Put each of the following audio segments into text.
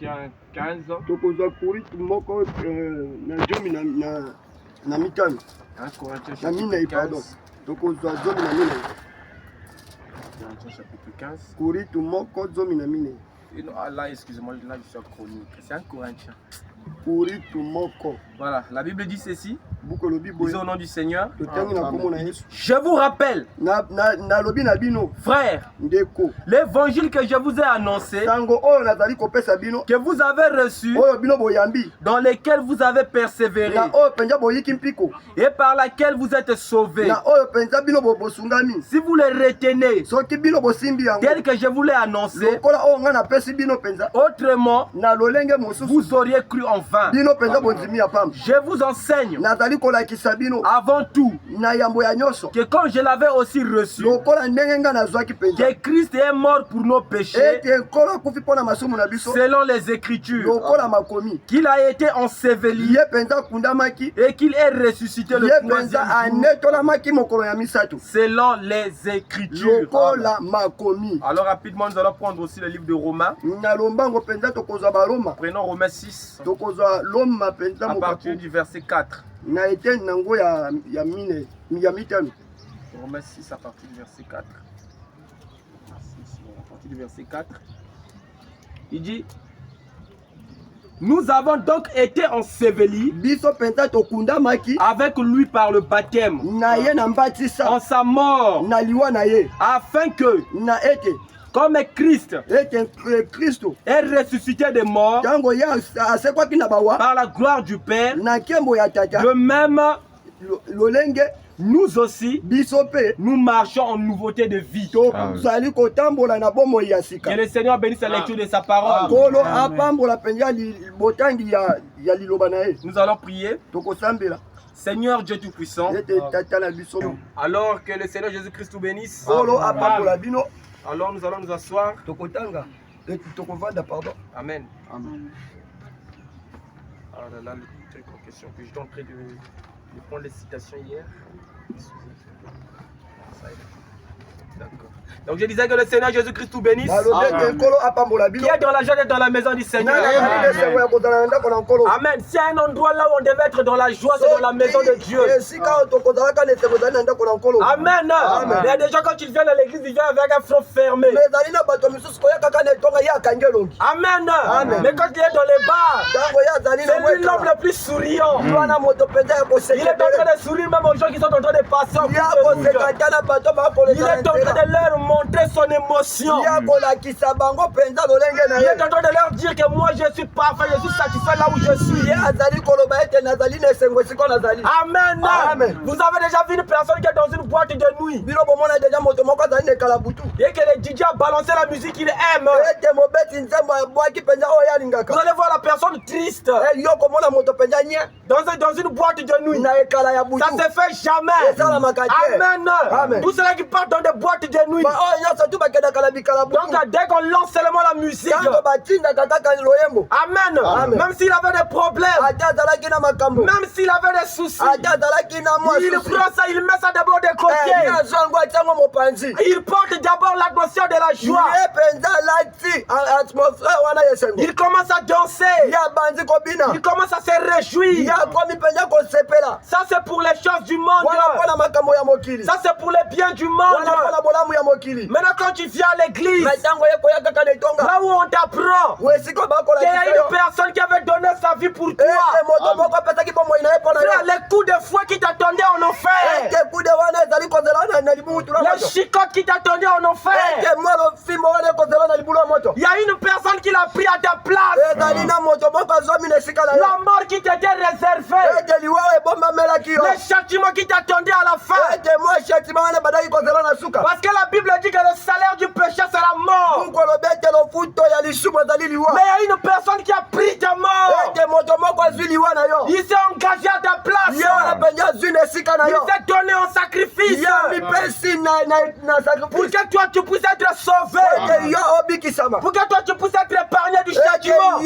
15 ans. tokozwa Korinthe moko na zomi na mitano. 1 Corinthiens Na minei, pardon. 15. Tokozwa zomi na minei. Corinthiens chapitre 15. Korinthe moko zomi na minei. Non, là, excusez-moi, là je suis en chronique. C'est 1 Corinthiens. Korinthe moko. Voilà, la Bible dit ceci. Buko lobi boye. Disons au nom du Seigneur. Totangi na kombo na Yesu. Je vous rappelle, Na lobi na bino. frères, Ndeko. l'évangile que je vous ai annoncé, Sango oyo nazali kopesa bino. que vous avez reçu, Oyo bino boyambi. dans lesquels vous avez persévéré, Na oyo penza boyiki mpiko. et par laquelle vous êtes sauvés. Na oyo penza bino bosungami. Si vous les retenez, Soki bino bosimbi yango. tel que je vous l'ai annoncé, Lokola oyo nga napesi bino penza. autrement, Na lolenge mosusu. vous auriez cru en vain. Bino penza bondimi ya pamba. Je vous enseigne, Nazali kolakisa bino. avant tout, Na yambo ya nyonso. que comme je l'avais aussi reçu, Lokola ndenge nga nazwaki penza. que Christ est mort pour nos péchés, Ete nkolo akufi mpona masumu na biso. selon les Écritures, Lokola makomi. qu'il a été enseveli Ye penza kundamaki. et qu'il est ressuscité le Ye penza troisième jour, anetolamaki mokolo ya misato. selon les Écritures. Lokola makomi. Alors rapidement, nous allons prendre aussi le livre de Romains. Na lombango penza tokozwa baroma. Prenons Romains 6, Tokozwa loma penza à partir mokapu. du verset 4. Na eteni nango ya mine ya mitano. Romains 6 à partir du verset 4. À partir du verset 4. Il dit, nous avons donc été ensevelis Biso penza tokundamaki avec lui par le baptême na ye na mbatisa en sa mort, na liwa na ye afin que, na ete comme Christ Kristo est ressuscité des morts tango ya asekwaki na bawa par la gloire du Père, na nkembo ya tata de même, lolenge nous aussi, biso pe nous marchons en nouveauté de vie. tozali kotambola na bomoi ya Que sika. le Seigneur bénisse la lecture de sa parole. Kolo apambola penza botangi ya liloba na ye. Nous allons prier. Tokosambela Seigneur Dieu Tout-Puissant, ete tata na biso. alors que le Seigneur Jésus-Christ nous bénisse, Kolo apambola bino alors nous allons nous asseoir. tokotanga tokovanda pardon. Amen. Amen. Alors là, le truc en question que j'étais en train de prendre les citations hier. D'accord. Donc je disais que le Seigneur Jésus-Christ tout bénisse. Qui est dans la joie d'être dans la maison du Seigneur. Amen. S'il y a un endroit là où on devait être dans la joie, c'est dans la maison de Dieu. Amen. Il y a des gens quand ils viennent à l'église, ils viennent avec un front fermé. Amen. Mais quand il est dans les bars, c'est lui l'homme le plus souriant. Il est en train de sourire même aux gens qui sont en train de passer en Il est en train de leur montrer son émotion. Il est en train de leur dire que moi je suis parfait, je suis satisfait là où je suis. Amen. Vous avez déjà vu une personne qui est dans une boîte de nuit et que le DJ a balancé la musique qu'il aime. Vous allez voir la personne triste dans une boîte de nuit. Ça se fait jamais. Amen. Tous ceux qui partent dans des boîtes de nuit. Donc dès qu'on lance seulement la musique. Amen. Même s'il avait des problèmes, même s'il avait des soucis, il prend ça, il met ça d'abord de côté. Il porte d'abord l'atmosphère de la joie. Il commence à danser. Il commence à se réjouir. Ça c'est pour les choses du monde. Ça c'est pour les biens du monde. Maintenant quand tu viens à l'église, là où on t'apprend qu'il y a une personne qui avait donné sa vie pour toi, les coups de fouet qui t'attendaient en enfer, les chicottes qui t'attendaient en enfer, il y a une personne qui l'a pris à ta place. La mort qui t'était réservée, les châtiments qui t'attendaient à la fin. Parce que la Bible dit que le salaire du péché c'est la mort. Mais il y a une personne qui a pris ta mort. Il s'est engagé à ta place. Il s'est donné en sacrifice pour que toi tu puisses être sauvé. Pour que toi tu puisses être épargné du châtiment.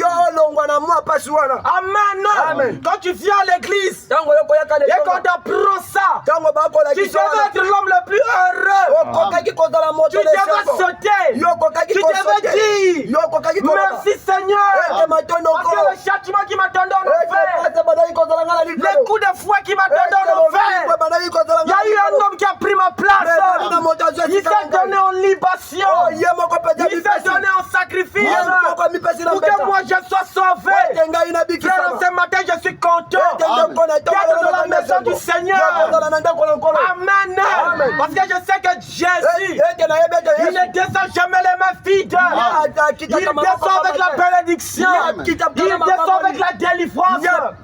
Amen. Quand tu viens à l'église et qu'on t'apprend ça, tu devais être l'homme le plus heureux. Tu devais sauter. Tu devais dire merci Seigneur. Parce que le châtiment qui m'attendait en enfer, les coups de fouet qui m'attendaient en enfer, il y a eu un homme qui a pris ma place. Il s'est donné en libation. Il s'est donné en sacrifice pour que moi je sois sauvé. Frère, ce matin je suis content d'être dans la maison du Seigneur. Amen. Parce que je sais que Jésus, il ne descend jamais les mains vides. Il descend avec la bénédiction. Il descend avec la délivrance.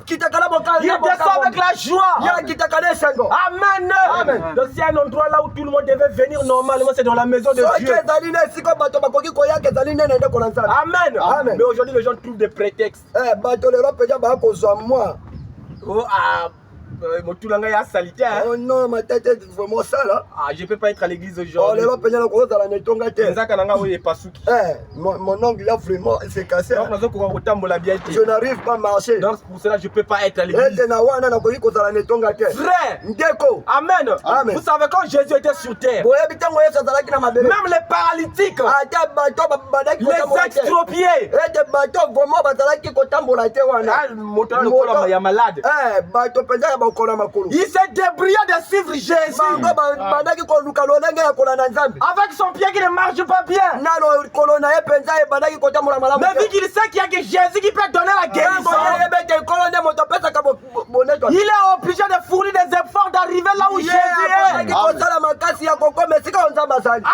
Il descend avec la joie. Amen. Donc c'est un endroit là où tout le monde devait venir normalement, c'est dans la maison de Dieu. Amen. Mais aujourd'hui les gens trouvent des prétextes. Oh, Motulanga ya salité. Oh non, ma tête est vraiment sale. Ah, je peux pas être à l'église aujourd'hui. Mon ongle là vraiment s'est cassé. Je n'arrive pas à marcher. Donc pour cela je peux pas être à l'église. Frère, amen. Vous savez quand Jésus était sur terre, même les paralytiques, les extropiés, malade, il s'est débrouillé de suivre Jésus avec son pied qui ne marche pas bien. Mais vu qu'il sait qu'il y a que Jésus qui peut donner la guérison, il est obligé de fournir des efforts d'arriver là où Jésus est.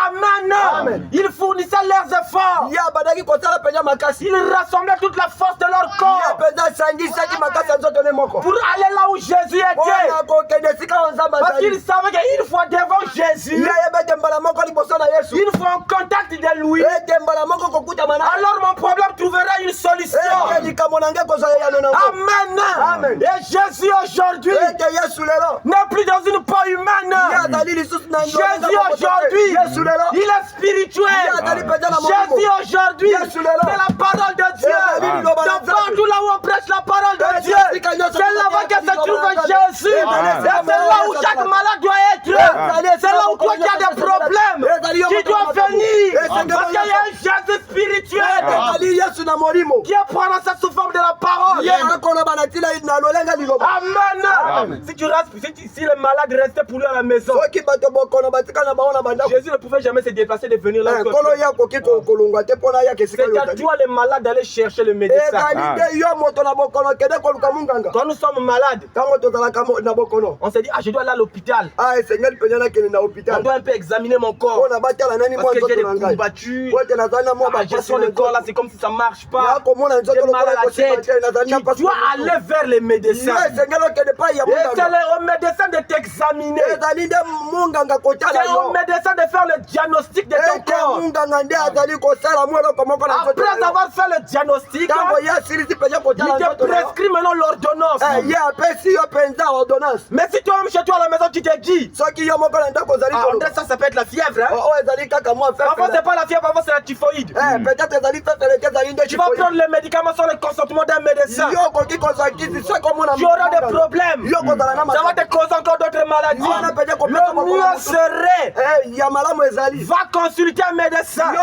Amen. Ils fournissaient leurs efforts. Ils rassemblaient toute la force de leur corps pour aller là où Jésus était. Parce qu'ils savaient qu'une fois devant Jésus, une fois en contact de lui, alors mon problème trouvera une solution. Amen. Et Jésus aujourd'hui n'est plus dans une peau humaine. Jésus aujourd'hui, il est spirituel. Jésus aujourd'hui, c'est la parole de Dieu. Dans partout là où on prêche la parole de Dieu, c'est là-bas que se trouve Jésus. C'est là où chaque malade doit être. C'est là où toi qui as des problèmes, qui doit venir. Parce qu'il y a un Jésus spirituel qui est prononcé sous forme de la parole. Amen. Si le malade restait pour lui à la maison, Jésus ne pouvait jamais se déplacer de venir là. C'est à toi les malades d'aller chercher le médecin. Quand nous sommes malades, on se dit, je dois aller à l'hôpital. On doit un peu examiner mon corps. Parce que j'ai des courbatures. La gestion du corps là, c'est comme si ça ne marche pas. J'ai mal à la tête. Tu dois aller vers les médecins. Et c'est au médecin de t'examiner. C'est au médecin de faire le diagnostic de ton corps. Après avoir fait le diagnostic, il te prescrit maintenant l'ordonnance. Mais si toi-même chez toi à la maison, tu te dis, ça peut être la fièvre. Parfois c'est pas la fièvre, parfois c'est la typhoïde. Tu vas prendre les médicaments sans le consentement d'un médecin. Tu auras des problèmes. Ça va te causer encore d'autres maladies. Le mieux serait, va consulter un médecin. Et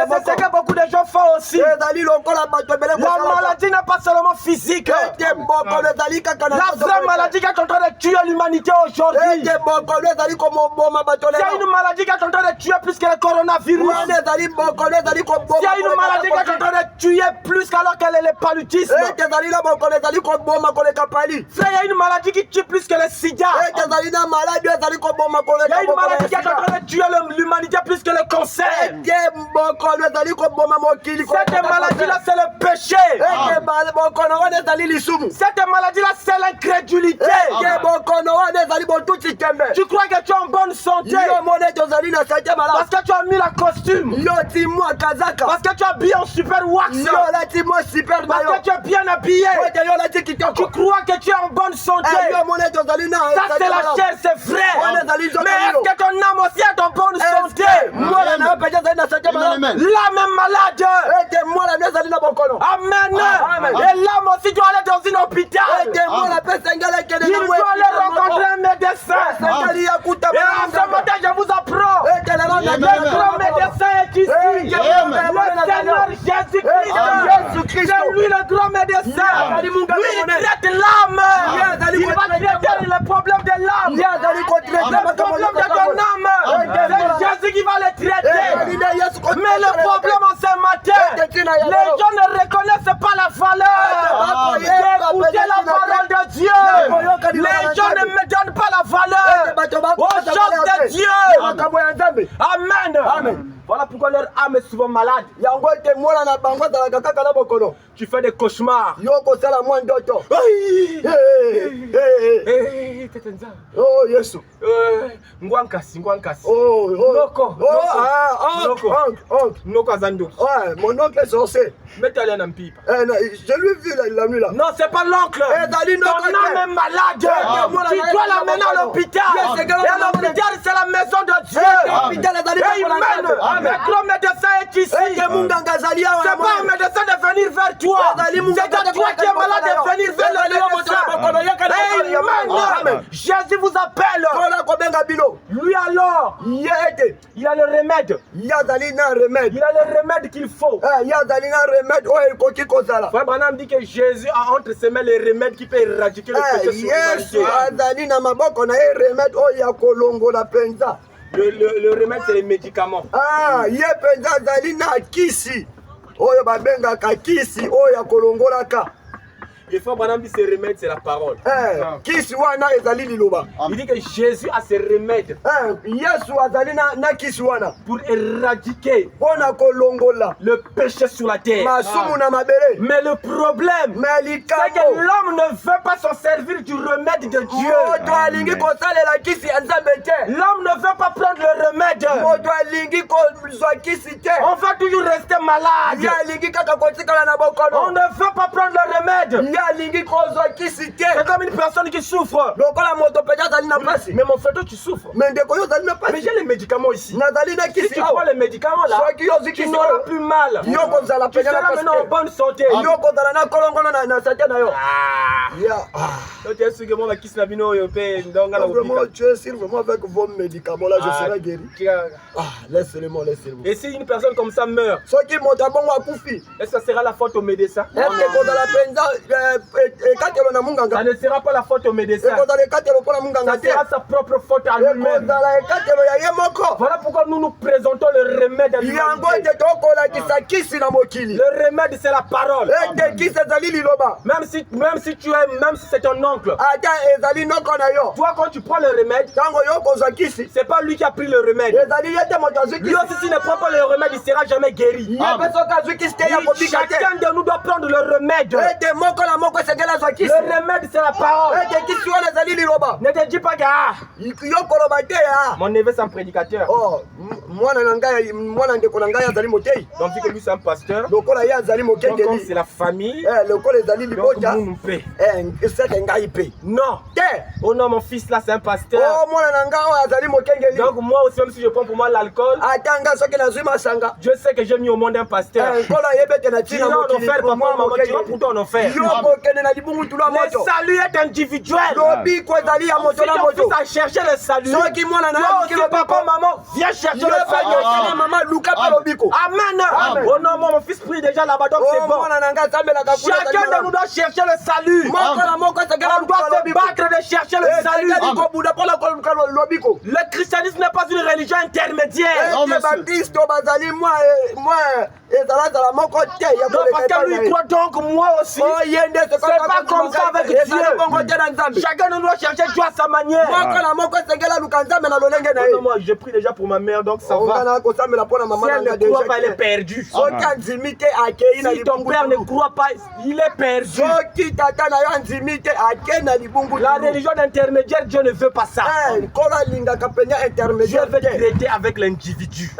c'est ce que beaucoup de gens font aussi. La maladie n'est pas seulement physique. La vraie maladie qui est en train de tuer l'humanité aujourd'hui, c'est une maladie qui est en train de tuer plus que le coronavirus. C'est une maladie qui est en train de tuer plus qu'alors qu'elle est le paludisme. Il y a une maladie qui tue plus que le sida. Il y a une maladie qui est en train de tuer l'humanité plus que le cancer. Cette maladie-là, c'est le péché. Cette maladie-là, c'est l'incrédulité. Tu crois que tu es en bonne santé parce que tu as mis la costume, parce que tu as bien super wax. Parce que tu es bien habillé. Tu crois que tu es en bonne santé. Ça c'est la chair, c'est vrai. Mais est-ce que ton âme aussi est en bonne santé? L'âme est malade. Amen. Et l'âme aussi doit aller dans un hôpital. Il doit aller rencontrer un médecin. Et en ce matin, je vous apprends. Le grand médecin est ici. Le Seigneur Jésus-Christ. C'est lui le grand médecin. Lui, il traite l'âme. Il va traiter le problème de l'âme. Le problème de ton âme. C'est Jésus qui va le traiter. Mais le problème en ce matin, les gens ne reconnaissent pas la valeur d'écouter la parole de Dieu. Les gens ne me donnent pas la valeur aux choses de Dieu. Amen. Voilà pourquoi leur âme est souvent malade. Tu fais des cauchemars. Oh, Yesu. Ngwankasi. Noko azando. Ouais, mon oncle est sorcier. Mets-toi dans pipe. Je l'ai vu la nuit là. Non, c'est pas l'oncle. Ton âme est malade. Tu dois l'amener à l'hôpital. Et l'hôpital, c'est la maison de Dieu. Amen. Le grand médecin est ici. C'est pas un médecin de venir vers toi. C'est à toi qui es malade de venir vers le médecin. Amen. Jésus vous appelle. Lui alors, il a le remède. Il a le remède qu'il faut. Frère Branham dit que Jésus a entre ses mains les remèdes qui peuvent éradiquer le péché sur l'humanité. Le remède, c'est les médicaments. Et Frère Branham dit que ces remèdes, c'est la parole. Il dit que Jésus a ses remèdes pour éradiquer le péché sur la terre. Mais le problème, c'est que l'homme ne veut pas s'en servir du remède de Dieu. L'homme ne veut pas prendre le remède. On va toujours rester malade. On ne veut pas prendre le remède. C'est comme une personne qui souffre. Mais mon frère, toi tu souffres. Mais j'ai les médicaments ici. Si tu prends les médicaments là, tu seras plus mal. Tu seras maintenant en bonne santé. Tu es sûr que moi, tu es sûr vraiment avec vos médicaments là, je serai guéri. Laisse-le-moi. Et si une personne comme ça meurt, est-ce que ça sera la faute au médecin? Ça ne sera pas la faute au médecin. Ça sera sa propre faute à lui-même. Voilà pourquoi nous présentons le remède à l'humanité. Le remède, c'est la parole. Même si c'est ton oncle. Toi, quand tu prends le remède, c'est pas lui qui a pris le remède. Lui aussi, s'il ne prend pas le remède, il ne sera jamais guéri. Chacun de nous doit prendre le remède. Le remède, c'est la parole. Ne te dis pas que mon neveu c'est un prédicateur. Donc vu que lui c'est un pasteur, donc c'est la famille, donc nous paie. Non. Oh non, mon fils là c'est un pasteur. Donc moi aussi, même si je prends pour moi l'alcool, je sais que j'ai mis au monde un pasteur. Tu vas en enfer, papa, maman, tu vas pour ton enfer. Le salut est individuel. Si ton fils a cherché le salut, toi aussi, papa, maman, viens chercher le salut. Amen. Oh non, mon fils prie déjà là-bas, donc c'est bon. Chacun de nous doit chercher le salut. On doit se battre de chercher le salut. Le christianisme n'est pas une religion intermédiaire. Non, parce que lui croit donc moi aussi. C'est pas comme ça avec Dieu. Chacun de nous doit chercher Dieu à sa manière. Moi, je prie déjà pour ma mère, donc ça ça va. Si elle ne croit pas, elle est perdue. Si ton père ne croit pas, il est perdu. La religion d'intermédiaire, Dieu ne veut pas ça. Dieu veut traiter avec l'individu.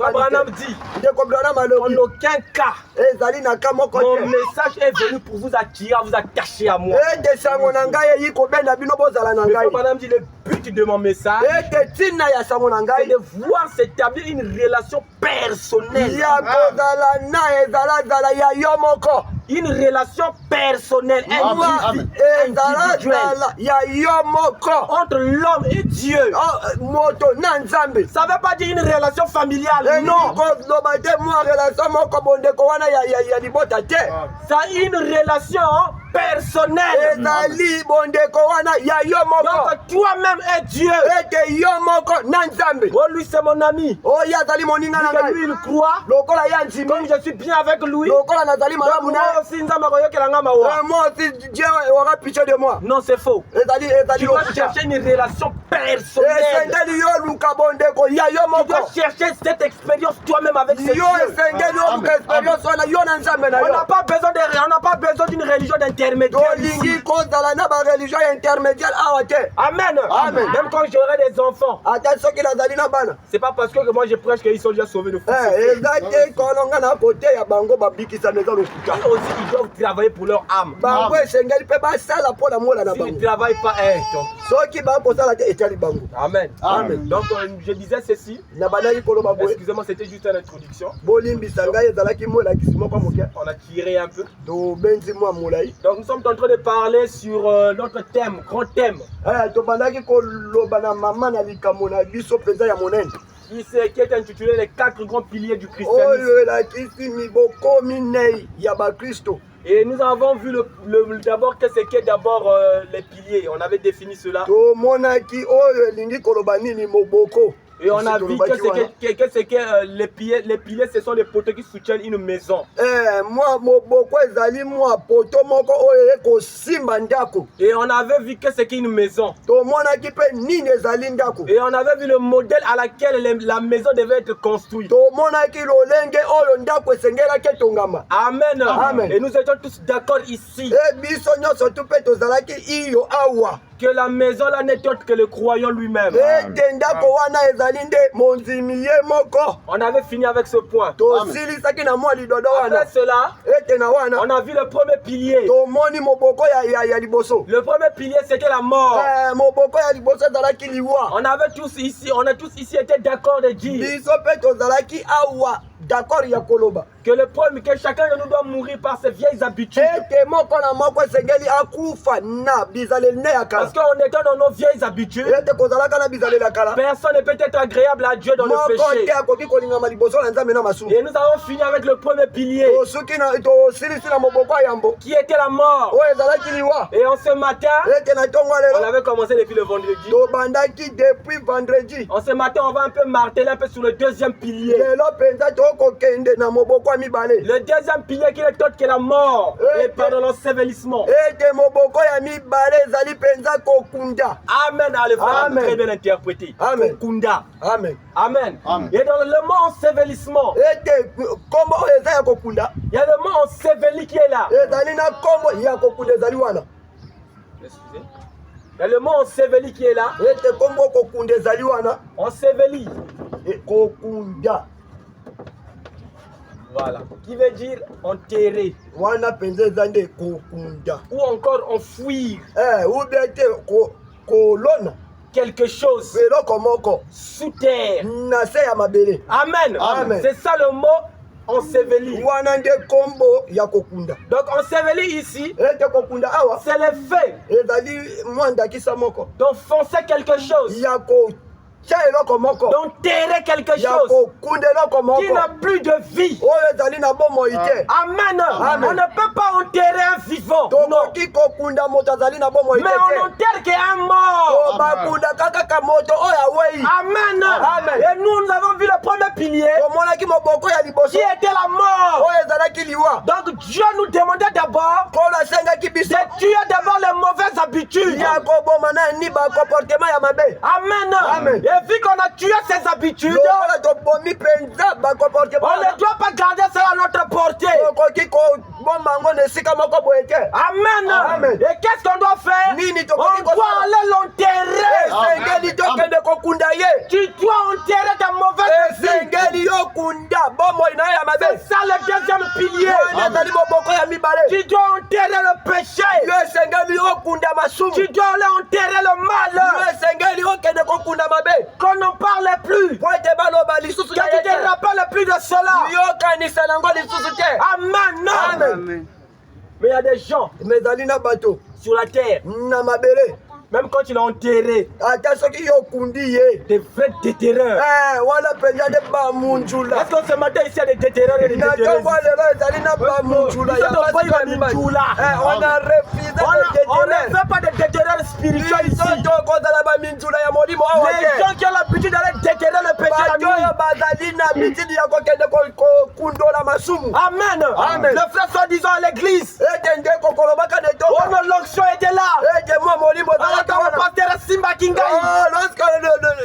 Abraham dit, en aucun cas, mon message est venu pour vous attirer, vous attacher à moi. Abraham dit, le but de mon message, c'est de voir s'établir une relation personnelle. Une relation personnelle, individuelle, entre l'homme et Dieu. Ça ne veut pas dire une relation familiale, non. C'est une relation personnelle. Donc toi-même est Dieu. Oh, lui c'est mon ami. Lui il croit. Comme je suis bien avec lui. Moi aussi Dieu aura pitié de moi. Non, c'est faux. Tu dois chercher une relation personnelle. Tu dois chercher cette expérience toi-même avec ce Dieu. On n'a pas besoin d'une religion d'intermédiaire. Amen. Amen. Même quand j'aurai des enfants, c'est pas parce que moi je prêche qu'ils sont déjà sauvés de fou. Aussi ils doivent travailler pour leur âme. S'ils ne travaillent pas, Amen. Amen. Donc je disais ceci. Excusez-moi, c'était juste une introduction. On a tiré un peu. Donc nous sommes en train de parler sur notre thème, grand thème. Qui est intitulé les 4 grands piliers du christianisme. Et nous avons vu d'abord qu'est-ce qu'est d'abord les piliers. On avait défini cela. Et on a vu qu'est-ce que les piliers. Les piliers, ce sont les poteaux qui soutiennent une maison. Et on avait vu qu'est-ce qu'est une maison. Et on avait vu le modèle à laquelle la maison devait être construite. Amen. Amen. Et nous étions tous d'accord ici que la maison là n'est autre que le croyant lui-même. On avait fini avec ce point. Après cela, on a vu le premier pilier. Le premier pilier, c'était la mort. On a tous ici été d'accord de dire que chacun de nous doit mourir par ses vieilles habitudes. Parce qu'on était dans nos vieilles habitudes, personne ne peut être agréable à Dieu dans le péché. Et nous avons fini avec le premier pilier, qui était la mort. Et en ce matin, on avait commencé depuis le vendredi. En ce matin, on va un peu marteler un peu sur le deuxième pilier. Le deuxième pilier qui est autre que la mort et pardon, l'ensevelissement. Amen. Amen. Très bien interprété. Amen. Kokunda. Amen. Amen. Amen. Et dans le mot ensevelissement, il y a le mot enseveli qui est là. Excusez. Il y a le mot enseveli qui est là. Enseveli. Voilà. Qui veut dire enterrer. Ou encore enfouir. Quelque chose sous terre. Amen. Amen. C'est ça le mot enseveli. Donc enseveli ici, c'est le fait d'enfoncer quelque chose, d'enterrer quelque chose qui n'a plus de vie. Amen. On ne peut pas enterrer un vivant. Non. Mais on enterre qu'un mort. Amen. Et nous avons vu le premier pilier qui était la mort. Donc Dieu nous demandait d'abord de tuer d'abord les mauvaises habitudes. Amen. Et vu qu'on a tué ces habitudes, on ne doit pas garder ça à notre portée. Amen. Et qu'est-ce qu'on doit faire? On doit aller l'enterrer. Tu dois enterrer ta mauvaise vie. C'est ça le deuxième pilier. Tu dois enterrer le péché. Tu dois aller enterrer le mal. Qu'on n'en parle plus. Que tu te rappelles plus de cela. Amen. Mais il y a des gens sur la terre, même quand tu l'as enterré, des vrais déterreurs. Est-ce que ce matin ici il y a des déterreurs et des déterreurs? On ne fait pas de déterreurs spirituels ici. Les gens qui ont l'habitude d'aller déterrer le péché la nuit. Amen. Le frère soi-disant à l'église, l'onction était là. Lorsque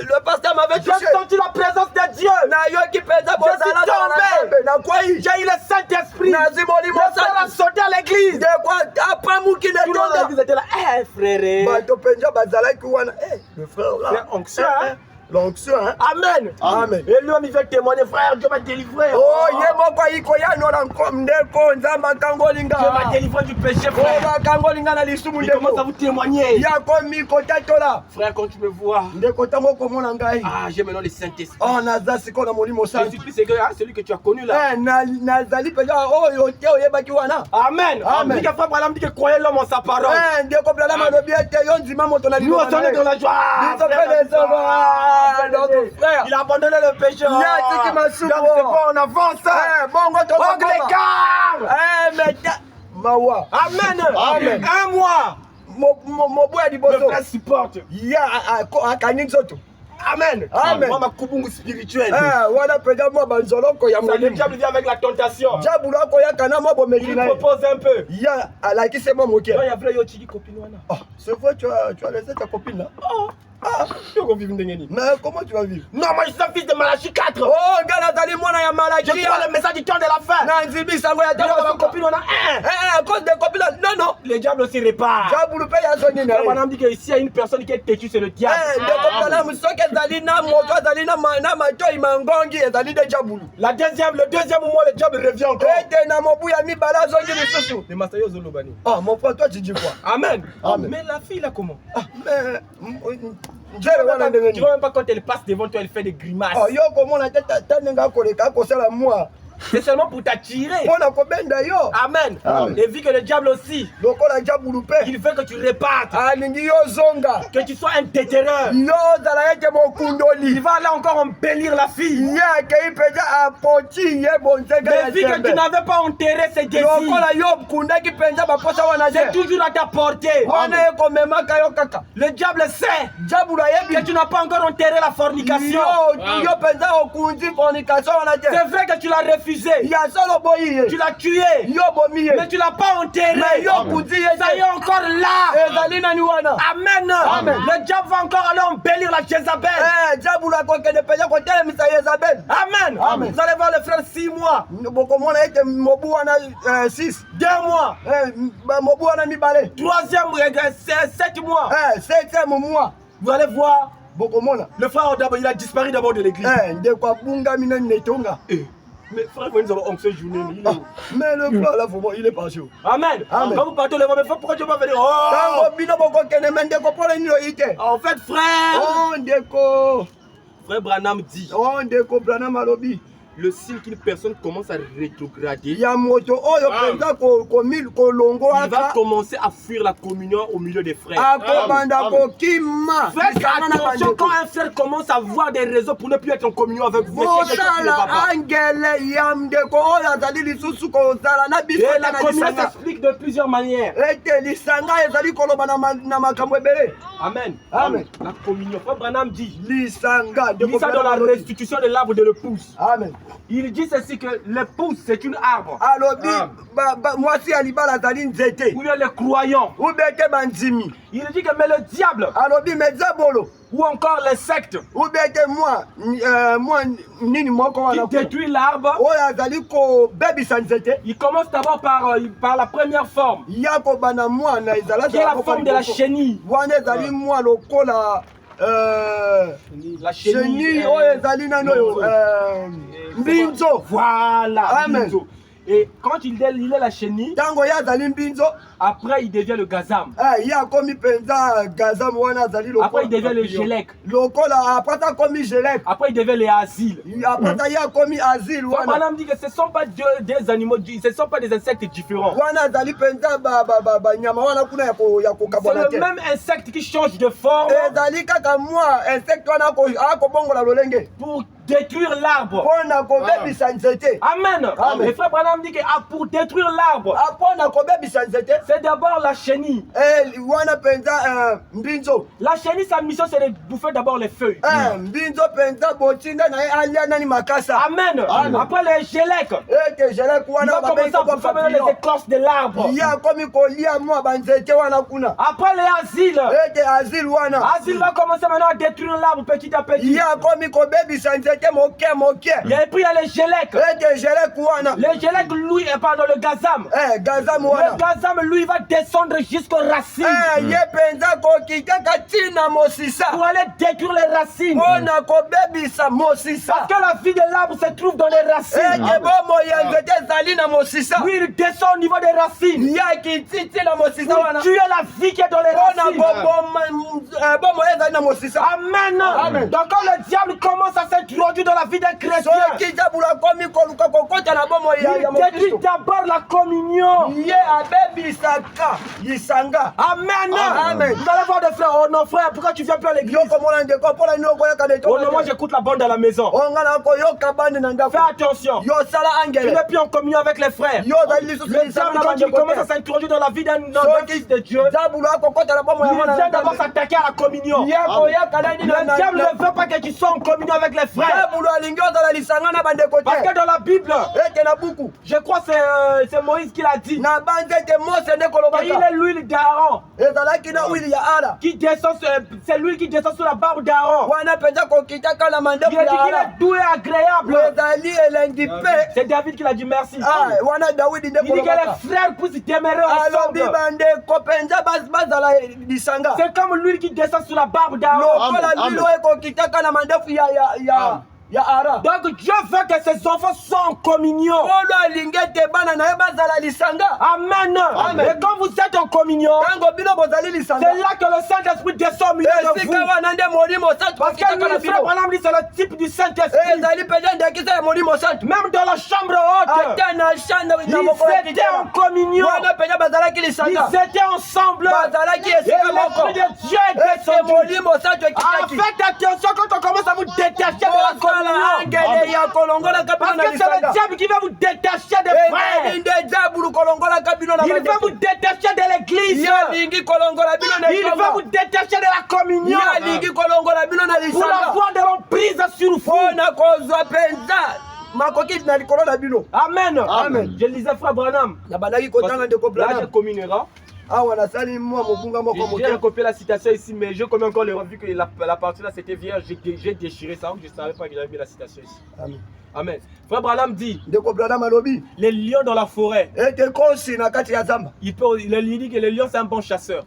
le pasteur m'avait touché, j'ai senti la présence de Dieu. Je suis tombé. J'ai eu le Saint-Esprit. Le frère a sauté à l'église. Tout l'église était là. Frère. Le frère là. Onction. L'onction, hein? Amen. Et lui, il veut témoigner, frère, Dieu m'a délivré. Dieu m'a délivré du péché, frère. Il commence à vous témoigner. Frère, quand tu me vois, j'ai maintenant le Saint-Esprit. Je suis plus celui que tu as connu là. Amen. Dit que frère Branham dit que croyez l'homme en sa parole. Nous, on s'en est dans la joie. Notre frère, il a abandonné le péché. Donc c'est bon, on avance. Amen. Un mois. Le frère supporte. Amen. Moi, ma kubungu spirituelle. Le diable vient avec la tentation. Il lui propose un peu. Il y a vrai Yochigi copine. C'est vrai, tu as laissé ta copine là. Mais comment tu vas vivre? Non, moi je suis un fils de Malachie 4. Je crois le message du temps de la fin. Ma copine, on a un. À cause des copines, non. Le diable aussi répare. On dit que ici il y a une personne qui est têtue, c'est le diable. Le deuxième moment, le diable revient encore. Mon frère, toi tu dis quoi? Amen. Mais la fille là comment? Tu vois même pas quand elle passe devant toi, elle fait des grimaces. C'est seulement pour t'attirer. Amen. Et vu que le diable aussi, il veut que tu répartes, que tu sois un déterreur. Il va aller encore embellir la fille. Mais vu que tu n'avais pas enterré ses désirs, c'est toujours à ta portée. Le diable sait que tu n'as pas encore enterré la fornication. C'est vrai que tu l'as refusé. Tu l'as tué, mais tu l'as pas enterré. Ça y est encore là. Amen. Le diable va encore aller embellir la Jézabel. Amen. Vous allez voir le frère 6 mois. 2 mois. 3e, 7 mois. Vous allez voir. Le frère d'abord, il a disparu d'abord de l'église. Mais frère, nous avons onction journée. Mais le frère là, il est parti. Amen. Quand vous partez le moment, pourquoi tu vas venir? En fait, frère. Frère Branham dit. Le signe qu'une personne commence à rétrograder, il va commencer à fuir la communion au milieu des frères. Faites attention quand un frère commence à voir des raisons pour ne plus être en communion avec vous. Et la communion s'explique de plusieurs manières. Amen. La communion. Frère Branham dit, lis ça dans la restitution de l'arbre de l'épouse. Amen. Il dit ceci que l'épouse c'est une arbre. alobi mwasi ya libala azali nzete Ou bien les croyants. ube te bandimi Il dit que mais le diable alobi meza bolo ou encore les sectes ube te mwa nini moko qui wana détruit l'arbre, oyo azali kobebisa nzete il commence d'abord par la première forme, ya kobanda mwana ezala qui est la forme de la chenille. wana ezali mwa lokola La chenille oyo ezali nani oyo mbinzo. Voilà. Amen. Mbinzo. Et quand il est la chenille, ntango ye azali mbinzo après il devient le gazam. ye akomi mpenza gazam wana azali Après il devient le gélec. lokola apata akomi gelek Après il devient les asiles. apata ye akomi asile wana Madame dit que ce ne sont pas des animaux, ce ne sont pas des insectes différents. wana azali mpenza banyama wana kuna ya C'est kokabwana le te même insecte qui change de forme ezali kaka mwa insecte wana akobongola lolenge pour détruire l'arbre. mpona kobebisa nzete. Amen. Amen. Le frère Branham dit que pour détruire l'arbre, mpona kobebisa nzete c'est d'abord la chenille. wana mpenza mbinzo La chenille, sa mission, c'est de bouffer d'abord les feuilles. mbinzo mpenza botinda na ye alia nani makasa. Amen. Amen. Après les gélecs, ete gelek il wana va commencer à bouffer maintenant les écorces de l'arbre. ye akomi kolia mwa banzete wana kuna Après les asiles, ete asile wana asile va commencer maintenant à détruire l'arbre petit à petit. ye akomi kobebisa nzete moke moke Et puis il y a les gélecs. ete gelek wana Les gélecs, lui, pardon, le gazam. gazam Le wana gazam, lui, va descendre jusqu'aux racines ye mpenza kokitaka ntina mosisa pour aller détruire les racines. mpona kobebisa mosisa Parce que la vie de l'arbre se trouve dans les racines. ete bomoi ya nzete ezali na mosisa Lui, il descend au niveau des racines. ye akiti ntina mosisa Pour wana tuer la vie qui est dans les mpona racines. bomoi ezali na mosisa. Amen. Amen. Donc quand le diable commence à s'introduire dans la vie d'un chrétien, soki diabolo akomi koluka kokota na bomoi ya il détruit mokristo d'abord la communion. ye abebisaka lisanga. Amen. Amen. Vous allez voir des frères. Oh non, frère, pourquoi tu viens plus à l'église? yokomona ndeko mpola nini okoyoka Oh non, moi j'écoute la bande à la maison. onga na koyoka bande na ndako Fais attention. yosala Tu angele n'es plus en communion avec les frères. yo ozali lisusu Le lisanga diable, na quand il bandeko commence à te s'introduire dans la vie d'un fils de Dieu, diabolo akokota na bomoi ya il mwana vient na d'abord nzambe s'attaquer à la communion. ye koyoka nani Le diable ne veut pas que tu sois en communion avec les frères. diabolo alingi ozala lisanga na bandeko Parce que te dans la Bible, ete na buku je crois que c'est Moïse qui l'a dit. na banza ete mose nde Il kolobaka est l'huile d'Aaron ezalaki na wili ya ara qui descend, c'est l'huile qui descend sur la barbe d'Aaron. wana mpenza kokitaka na Il mandefu a dit ya qu'il ara est doux et agréable. ezali elengi mpe C'est David qui l'a dit merci. wana dawidi nde Il dit que kolobaka les frères puissent demeurer alobi ensemble. bandeko mpenza bazala lisanga C'est comme l'huile qui descend sur la barbe d'Aaron. lokola lilo ekokitaka na mandefu ya ara Donc Dieu veut que ses enfants soient en communion. olo alingi ete bana na ye bazala lisanga. Amen. Et quand vous êtes en communion, ntango bino bozali c'est lisanga là que le Saint-Esprit descend au milieu de esika vous. wana nde molimo santu Parce que akitaka lui, na le frère bino Branham dit c'est le type du Saint-Esprit. ezali mpenza ndakisa ya molimo santu Même dans la chambre haute, ata na shanda na ils mokolo ya étaient kitela en communion. wana mpenza bazalaki Ils lisanga étaient ensemble. bazalaki Et esika moko l'Esprit de Dieu est ete descendu. molimo santu ekitaki Faites attention quand on commence à vous détacher de la osala communion. angele ya kolongolaka Parce bino na que c'est le lisanga diable qui va vous détacher des ezali frères. nde diabulu kolongolaka bino na Il veut bandeko vous détacher de l'église. ye alingi kolongola bino na Il veut lisanga vous détacher de la communion. ye alingi kolongola bino na Pour lisanga avoir de l'emprise sur vous. mpona kozwa mpenza makoki na likolo na bino. Amen. Amen. Je lisais frère Branham. na bandaki kotanga ndeko Là, je Branham communiera. awa nasali mwa mobunga moko J'ai moke recopié la citation ici, mais je connais encore le vu que la partie là c'était vierge. J'ai déchiré ça. Je ne savais pas qu'il avait mis la citation ici. Amen. Amen. Frère Branham dit ndeko Branham alobi les lions dans la forêt. ete kosi na kati ya zamba Il dit que le lion c'est un bon chasseur.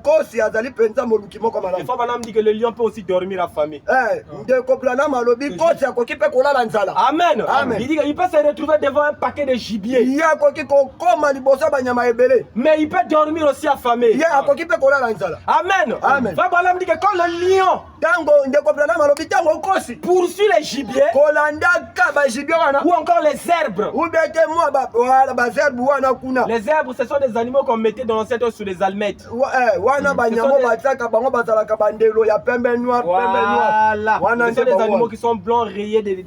kosi azali mpenza moluki moko Et malamu Frère Branham dit que le lion peut aussi dormir affamé. ndeko Branham alobi kosi akoki mpe kolala nzala Amen. Amen. Il dit qu'il peut se retrouver devant un paquet de gibier. ye akoki kokoma liboso ya banyama ebele Mais il peut dormir aussi affamé. ye akoki mpe kolala nzala. Amen. Amen. Frère Branham dit que quand le lion ntango ndeko Branham alobi ntango kosi poursuit les gibiers kolandaka bajibie wana ou encore les herbes. ubete mwa bazerbu wana kuna Les herbes, ce sont des animaux qu'on mettait dans l'ancien temps sur des almettes. wana banyama batiaka bango bazalaka bandelo ya pembe noir Voilà. wana Ce sont nde des bango animaux wana. qui sont blancs rayés des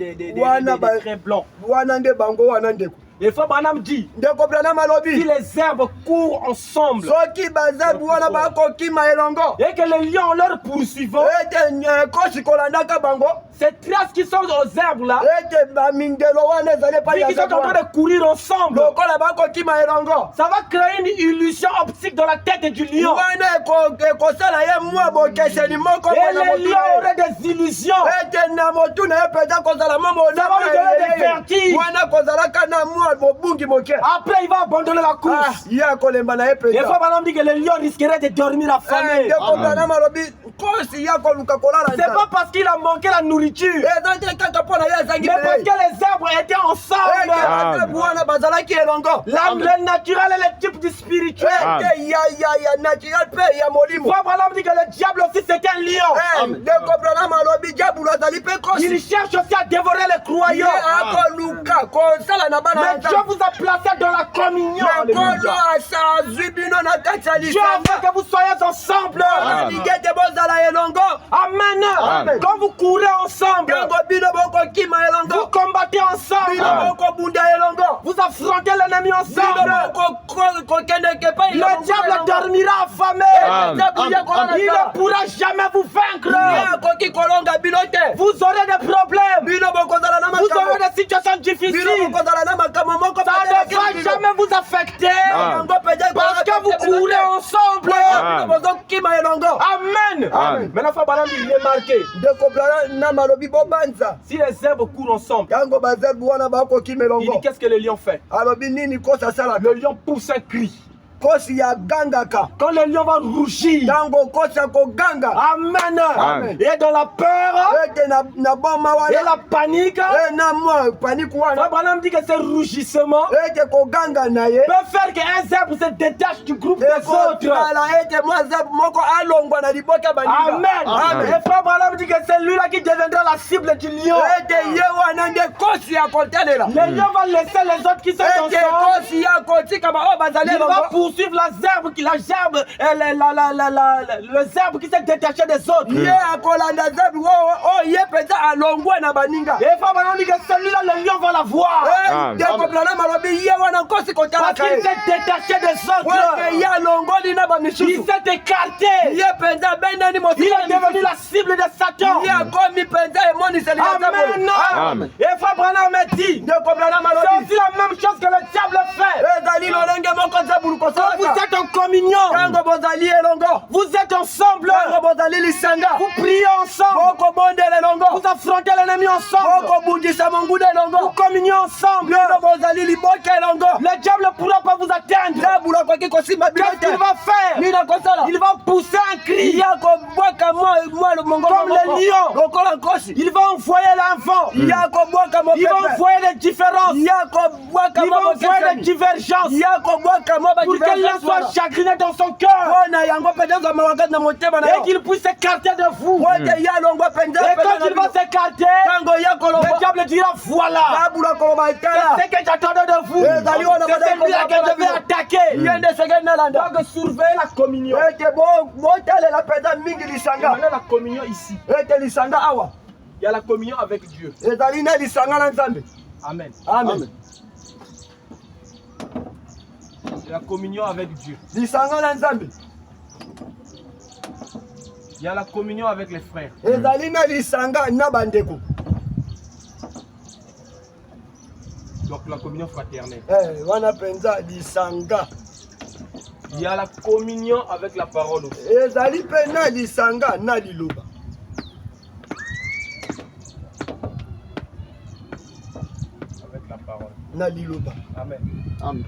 traits blancs. wana nde bango wana ndeko Et Frère Branham dit ndeko Branham si alobi les herbes courent ensemble soki bazerbu wana bakokima elongo et que les lions en leur poursuivant ete kosi kolandaka bango ces traces qui sont aux herbes là, ete bamindelo wana ezali epai puis ya qui sont en nzambe train wana. de courir ensemble, Lokola bakokima elongo. ça va créer une illusion optique dans la tête du lion. Wana ekosala ye mwa bokeseni moko Et mpona les motu lions na ye. auraient des illusions. Ete na motu na ye mpenza kozala mwa Ça va lui donner des vertiges. wana kozalaka na mwa bobungi moke. Après, il va abandonner la course. Ye akolemba na ye Des fois, mpenza. madame dit que le lion risquerait de dormir affamé. ndeko Branham alobi kosi ye akoluka kolala C'est pas parce qu'il a manqué la nourriture, eza te kaka mpona ye azangi mais parce que les arbres étaient ensemble. azabu wana bazalaki elongo. Le naturel et le type du spirituel. ete ya naturel mpe ya molimo. Frère Branham dit que le diable aussi c'est un lion. ndeko Branham alobi diabulu azali mpe Il kosi. cherche aussi à dévorer les ye croyants. akoluka kosala na bana Mais Dieu vous a placé dans la communion. nkolo Alléluia. azwi bino na kati ya Dieu lisanga. veut que vous soyez ensemble. alingi ete bozala elongo. Amen. Quand vous courez ensemble, ntango bino bokokima vous elongo. combattez bino ensemble, bokobunda elongo. vous affrontez l'ennemi bino ensemble. bokokendeke epai Le diable dormira affamé. Il ne pourra jamais vous vaincre. akoki kolonga bino te. Vous aurez des problèmes. bino bokozala na Vous aurez makambo. des situations bino difficiles. bokozala na makambo moko Ça ne va jamais vous affecter. yango mpenza Parce que vous courez ensemble. bino bozokima elongo. Amen. Maintenant, Frère Branham, il est marqué. ndeko Branham alobi bobanza. Si les herbes courent ensemble, ntango bazerbu wana bakokima il dit elongo. qu'est-ce que le lion fait? alobi nini kosi asalaka. Le lion pousse un cri. kosi agangaka. Quand le lion va rougir, ntango kosi akoganga. amen. Et dans la peur ete na boma et wana. la panique, na mwa paniku Frère wana. Branham dit que ce rougissement ete koganga na ye. peut faire qu'un zèbre se détache du groupe des autres. ekotala ete mwa zebu moko alongwa na liboke ya baninga. Amen. Et Frère Branham dit que c'est lui-là qui deviendra la cible du lion. ete ye wana nde kosi akotelela. Le lion va laisser les autres qui sont ete ensemble. kosi akotikama oyo bazali Il va elongo. poursuivre le zèbre qui s'est détaché des autres. ye akolanda zebu oyo ye mpenza alongwe na baninga. Et Frère Branham dit que celui-là, le lion va la voir. ndeko Branham alobi ye wana nkosi Parce kotalaka qu'il ye. s'est détaché des autres. ete ye alongoli na Il bamisusu. s'est écarté. ye mpenza benani Il est devenu la cible de Satan. ye akomi mpenza emoniseli ya Amen. Amen. Et Frère Branham me dit, ndeko Branham c'est alobi aussi la même chose que le diable fait. ezali lolenge moko zebulu Quand vous kosalaka. êtes en communion, ntango bozali elongo. vous êtes ensemble, ntango bozali lisanga. vous priez ensemble, bokobondela elongo. vous affrontez l'ennemi ensemble, bokobundisa monguda vous elongo. communiez ensemble. bino bozali liboke elongo. Le diable ne pourra pas vous atteindre. zabulu akoki kosimba bino Qu'est-ce qu'il te. va faire? nini akosala. Il va pousser un cri. ye akobwaka mwa mongongo Comme le moko. lion. lokola nkosi. Il va envoyer l'enfant. ye akobwaka Il va mopepe. envoyer les différences. ye akobwaka Il va envoyer les divergences ye akobwaka mwa pour que l'un soit chagriné dans son cœur mpona yango mpenza ozwa makasi na motema na et yo. qu'il puisse s'écarter de vous. ote ye alongwa mpenza Et quand il va s'écarter, ntango ye le kolongwa. diable dira voilà, zabulu akoloba etala. c'est ce que j'attendais de vous. Eh, Dali, on a C'est pas celui-là que je vais attaquer. ye nde seke nalanda. Donc surveillez la communion. ete botalela mpenza mingi Et lisanga. maintenant la communion ici. ete lisanga awa Il y a la communion avec Dieu. ezali na lisanga na nzambe. Amen. Amen. Il y a la communion avec Dieu. lisanga na nzambe. Il y a la communion avec les frères. ezali na lisanga na bandeko. Donc la communion fraternelle. wana mpenza lisanga. Il y a la communion avec la parole aussi. ezali mpe na lisanga na liloba. Avec la parole. na liloba. Amen. Amen.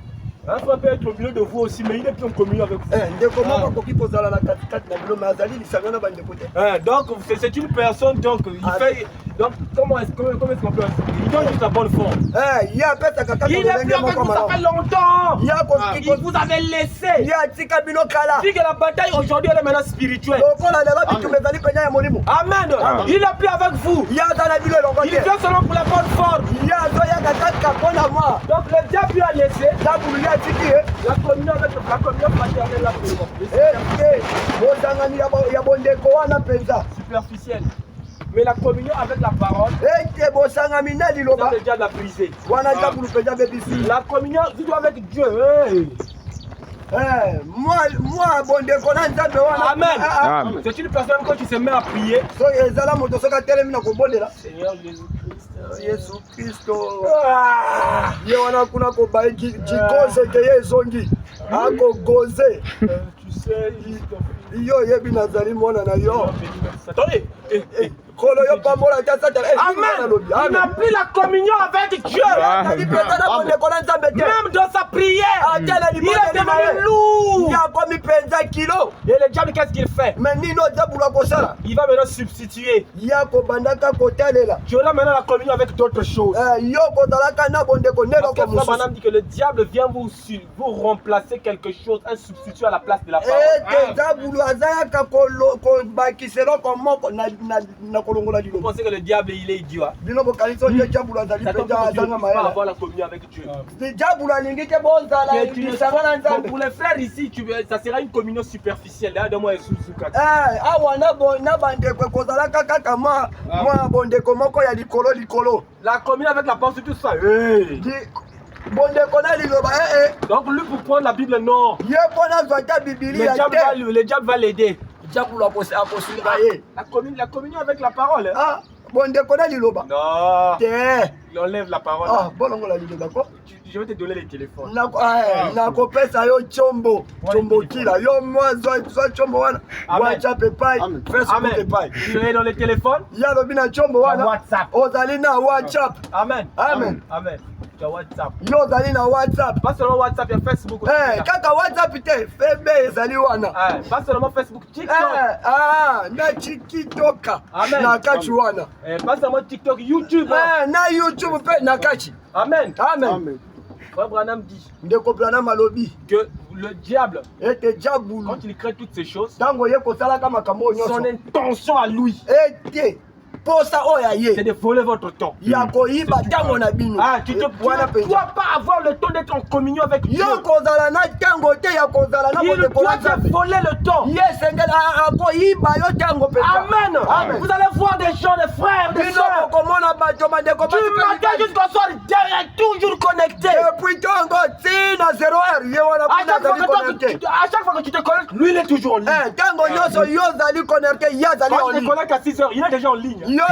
Un frère peut être au milieu de vous aussi, mais il n'est plus en communion avec vous. ndeko moko akoki kozala na katikati na bino me azali lisanga na bandeko te. Donc c'est une personne, donc il fait. Donc comment est-ce qu'on peut. Il donne juste la bonne forme. ye apesaka kaka Il est plus lolenge avec moko vous, ça fait malamu. longtemps. ye akoki Il vous avait laissé. ye atika bino kala. Dit que la bataille aujourd'hui elle est maintenant spirituelle. lokola lelo bitumba ezali penya ya molimo. Amen. Il n'est plus avec vous. ye aza na bino elongo Il te. vient seulement pour la bonne forme. ye azoyaka kaka mpona mwa. Donc le diable lui a laissé zabulu ye atiki ye. la communion avec la communion fraternelle là pour ete bozangani ya bondeko wana mpenza. superficielle. Mais la communion avec la parole, ete bosangami na liloba le diable l'a brisé. wana zabulu mpenza bebisi. La communion, tu dois avec Dieu. Hey. Moi, bon déconnant, Amen. C'est une personne quand tu se mets à prier. Seigneur Yesu Kristo. Ye wana kuna ko ba jikoze ke yezongi. Ako goze. Tu sais, Yo yebi nazali mwana na yo. Attendez. Amen. Il n'a plus la communion avec Dieu. Même dans sa prière, il est devenu lourd. Et le diable, qu'est-ce qu'il fait? Il va maintenant substituer. Tu auras maintenant la communion avec d'autres choses. Parce que Frère Branham dit que le diable vient vous remplacer quelque chose, un substitut à la place de la parole. Vous pensez que le diable il est idiot? Pas avoir la communion avec Dieu. Pour les frères ici, ça sera une communion superficielle. La communion avec la pensée, tout ça. Donc lui pour prendre la Bible, non. Le diable va l'aider. La communion avec la parole. Bon déconner liloba. Non. Il enlève la parole. Je vais te donner les téléphones. Nakopesa yo chombo kila yo moi zo chombo wana WhatsApp epai Facebook epai. Tu es dans les téléphones? Ya lobina chombo wana WhatsApp. Ozali na WhatsApp. Amen. Amen. Amen. Tu as WhatsApp. Yo ozali na WhatsApp. Pas seulement WhatsApp, il y a Facebook aussi. Kaka WhatsApp te febe ezali wana. Pas seulement Facebook, TikTok. Na TikTok. Amen. Na kachi wana. Pas seulement TikTok, YouTube. Na YouTube pe na kachi. Amen. Amen. Frère Branham dit que le diable, quand il crée toutes ces choses, son intention à lui, c'est de voler votre temps. Tu ne dois pas avoir le temps d'être en communion avec Dieu. Il doit te voler le temps. Amen. Vous allez voir des gens, des frères, des soeurs, du matin jusqu'au soir, toujours connectés. À chaque fois que tu te connectes, lui il est toujours en ligne. Quand tu te connectes à 6 heures, il est déjà en ligne. Il y a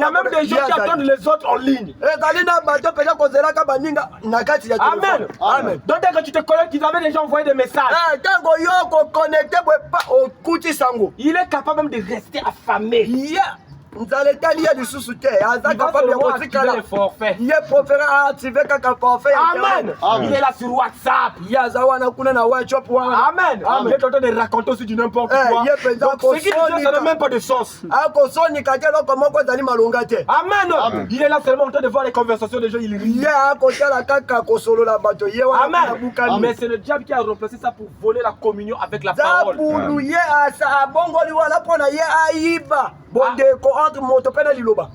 même des gens qui attendent les autres en ligne. Amen. Amen. Donc dès que tu te connectes, ils avaient déjà envoyé des messages. Il est capable même de rester affamé. Il va seulement activer les forfaits. Amen. Il est là sur WhatsApp. Amen. Il est en train de raconter aussi du n'importe quoi. Donc ce qui dit ça n'a même pas de sens. Amen. Il est là seulement en train de voir les conversations des gens. Il rit. Amen. Mais c'est le diable qui a remplacé ça pour voler la communion avec la parole.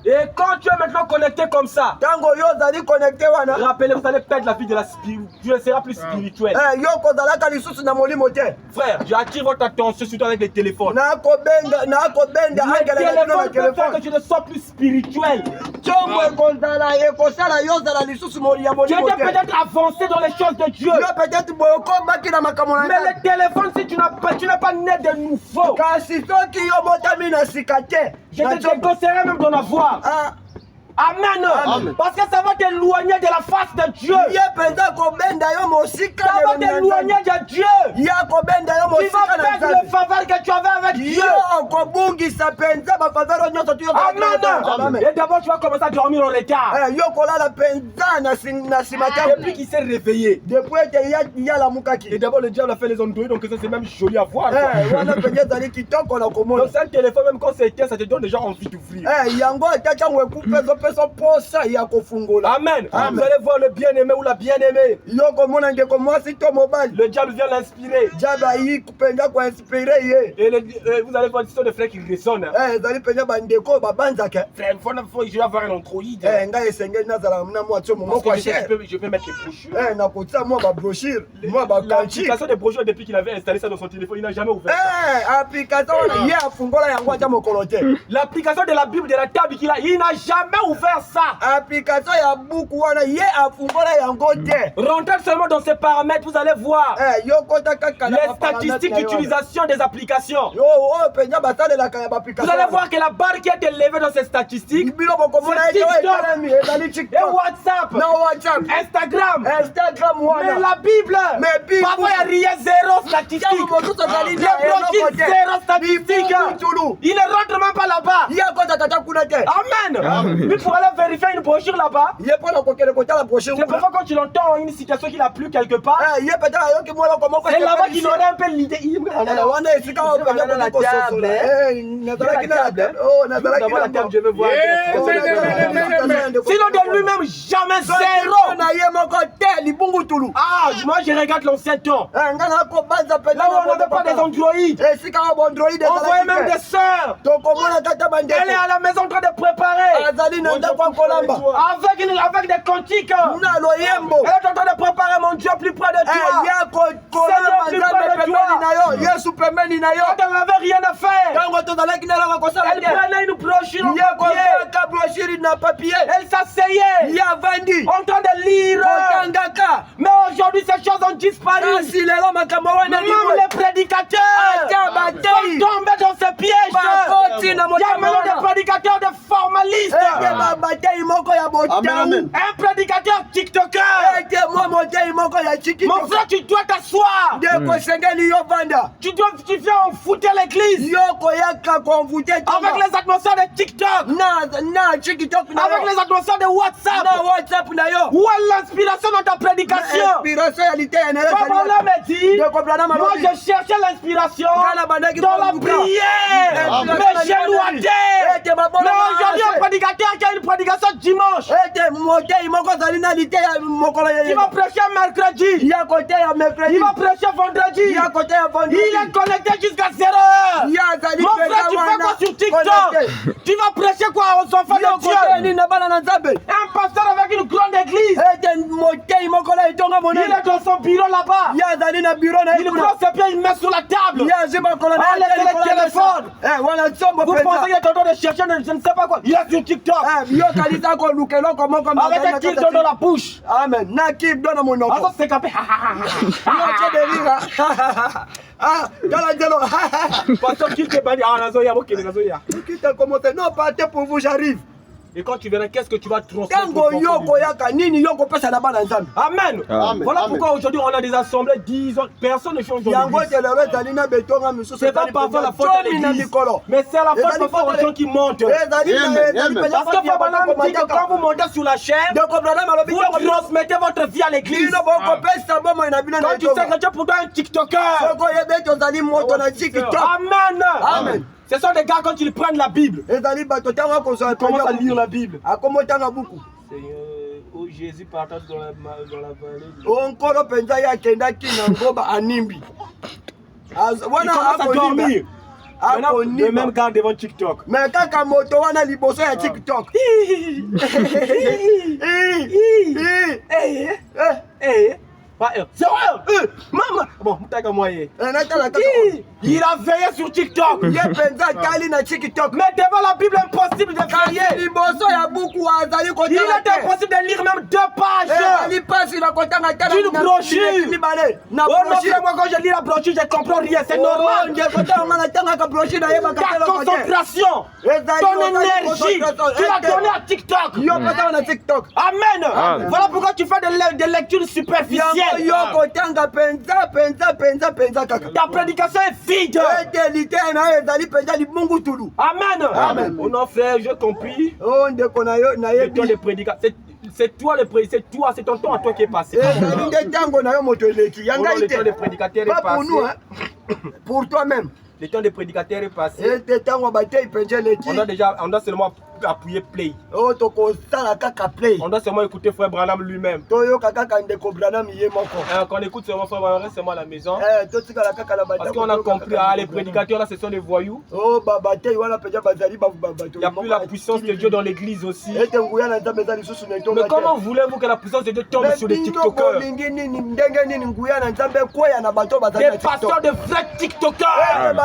Et quand tu es maintenant connecté comme ça, rappelez, vous allez perdre la vie de la spiritualité. Tu ne seras plus spirituel. Frère, j'attire votre attention surtout avec les téléphones. Les téléphones peuvent faire que tu ne sois plus spirituel. Tu étais peut-être avancé dans les choses de Dieu. Mais les téléphones, si tu n'es pas né de nouveau, je te déconseillerais même d'en avoir. Amen. Amen. Parce que ça va t'éloigner de la face de Dieu. Ça va t'éloigner de Dieu. Tu vas perdre le faveur que tu avais avec Dieu. Amen. Et d'abord tu vas commencer à dormir en retard. Depuis qu'il s'est réveillé. Et d'abord le diable a fait les andouilles, donc ça c'est même joli à voir. Donc c'est un téléphone, même quand c'est éteint, ça te donne déjà envie d'ouvrir. Amen. Amen. Vous allez voir le bien-aimé ou la bien-aimée. Le diable vient l'inspirer. Et vous allez voir l'histoire de frères qui résonnent. Frère, je vais avoir un Android. Je peux mettre les brochures. L'application des brochures, depuis qu'il avait installé ça dans son téléphone, il n'a jamais ouvert ça. L'application de la Bible, de la table qu'il a, il n'a jamais ouvert ouvert ça. Application ya buku wana ye afungola yango te. Rentrez seulement dans ces paramètres, vous allez voir les statistiques d'utilisation des applications. Vous allez voir que la barre qui est élevée dans ces statistiques, c'est TikTok et WhatsApp, Instagram. Mais la Bible, parfois il n'y a rien, zéro statistique. Le brochures, zéro statistique. Il ne rentre même pas là-bas. Amen. Mais pour aller vérifier une brochure là-bas, c'est parfois quand tu l'entends une citation qu'il a plu quelque part, c'est là-bas qu'il aurait un peu l'idée. Je veux voir. Sinon de lui-même, jamais zéro. Ah, moi je regarde l'ancien temps. Là où on n'avait pas des androïdes. On voyait même des sœurs. Elle est à la maison en train de préparer. Avec des cantiques. Elle est en train de préparer mon Dieu plus près de toi. Elle n'avait rien à faire. Elle prenait une brochure en papier. Elle s'asseyait en train de lire. Mais aujourd'hui ces choses ont disparu. Même les prédicateurs sont tombés dans ce piège. Il y a maintenant des prédicateurs de formalistes. Un prédicateur TikToker. Mon frère, tu dois t'asseoir. Tu viens en foutre l'église. Avec les atmosphères de TikTok. Avec les atmosphères de WhatsApp. Où est l'inspiration dans ta prédication? Papa me dit, moi je cherchais l'inspiration dans la prière. Mais j'ai loité. Mais aujourd'hui un prédicateur qui a une prédication dimanche. Il va prêcher mercredi. Il va prêcher vendredi. Il est connecté jusqu'à 0h. Mon frère, tu fais quoi sur TikTok? Tu vas prêcher quoi aux enfants de Dieu? Un pasteur avec une grande église. Il est dans son bureau là-bas. Il prend ses pieds, il met sur la table. Allez, c'est le téléphone. Vous pensez qu'il est en train de chercher, je ne sais pas quoi. Il est sur TikTok. Avec un kill dans la bouche. Amen. Alors c'est capé. Pasteur qui te banni. Ah, Nazoya, ok, Nazoya. Non, partez pour vous, j'arrive. Et quand tu verras, qu'est-ce que tu vas transmettre? Amen. Voilà pourquoi aujourd'hui on a des assemblées, disons, personne ne change aujourd'hui. C'est pas parfois la faute de l'église, mais c'est la faute parfois aux gens qui montent. Parce que Papa Nam dit que quand vous montez sur la chaîne, vous transmettez votre vie à l'église. Quand tu sais que tu es pourtant un TikToker. Amen. Ce sont des gars quand ils prennent la Bible. Ils commencent à lire la Bible. Seigneur, oh Jésus partage dans la vallée. Il commence à dormir. Maintenant, le même gars devant TikTok. Mais quand moto wana liboso ya TikTok. Maman, bon, il a veillé sur TikTok. Mais devant la Bible, impossible de veiller. Il était impossible de lire même 2 pages d'une brochure. Oh non, frère, moi quand je lis la brochure, je comprends rien, c'est normal. Ta concentration, ton énergie, tu l'as donnée à TikTok. Amen. Voilà pourquoi tu fais des lectures superficielles. Ta prédication est vide. Amen. Oh non frère, j'ai compris. Le temps de prédication, c'est toi le prédicateur, c'est ton temps à toi qui est passé. Le temps de prédicateur est passé. Pour toi-même. Le temps de prédicateur est passé. On doit seulement appuyer play. On doit seulement écouter Frère Branham lui-même. Quand on écoute seulement Frère Branham, on reste seulement à la maison. Parce qu'on a compris, les prédicateurs là, ce sont des voyous. Il n'y a plus la puissance de Dieu dans l'église aussi. Mais comment voulez-vous que la puissance de Dieu tombe sur les TikTokers? Des pasteurs de vrais TikTokers.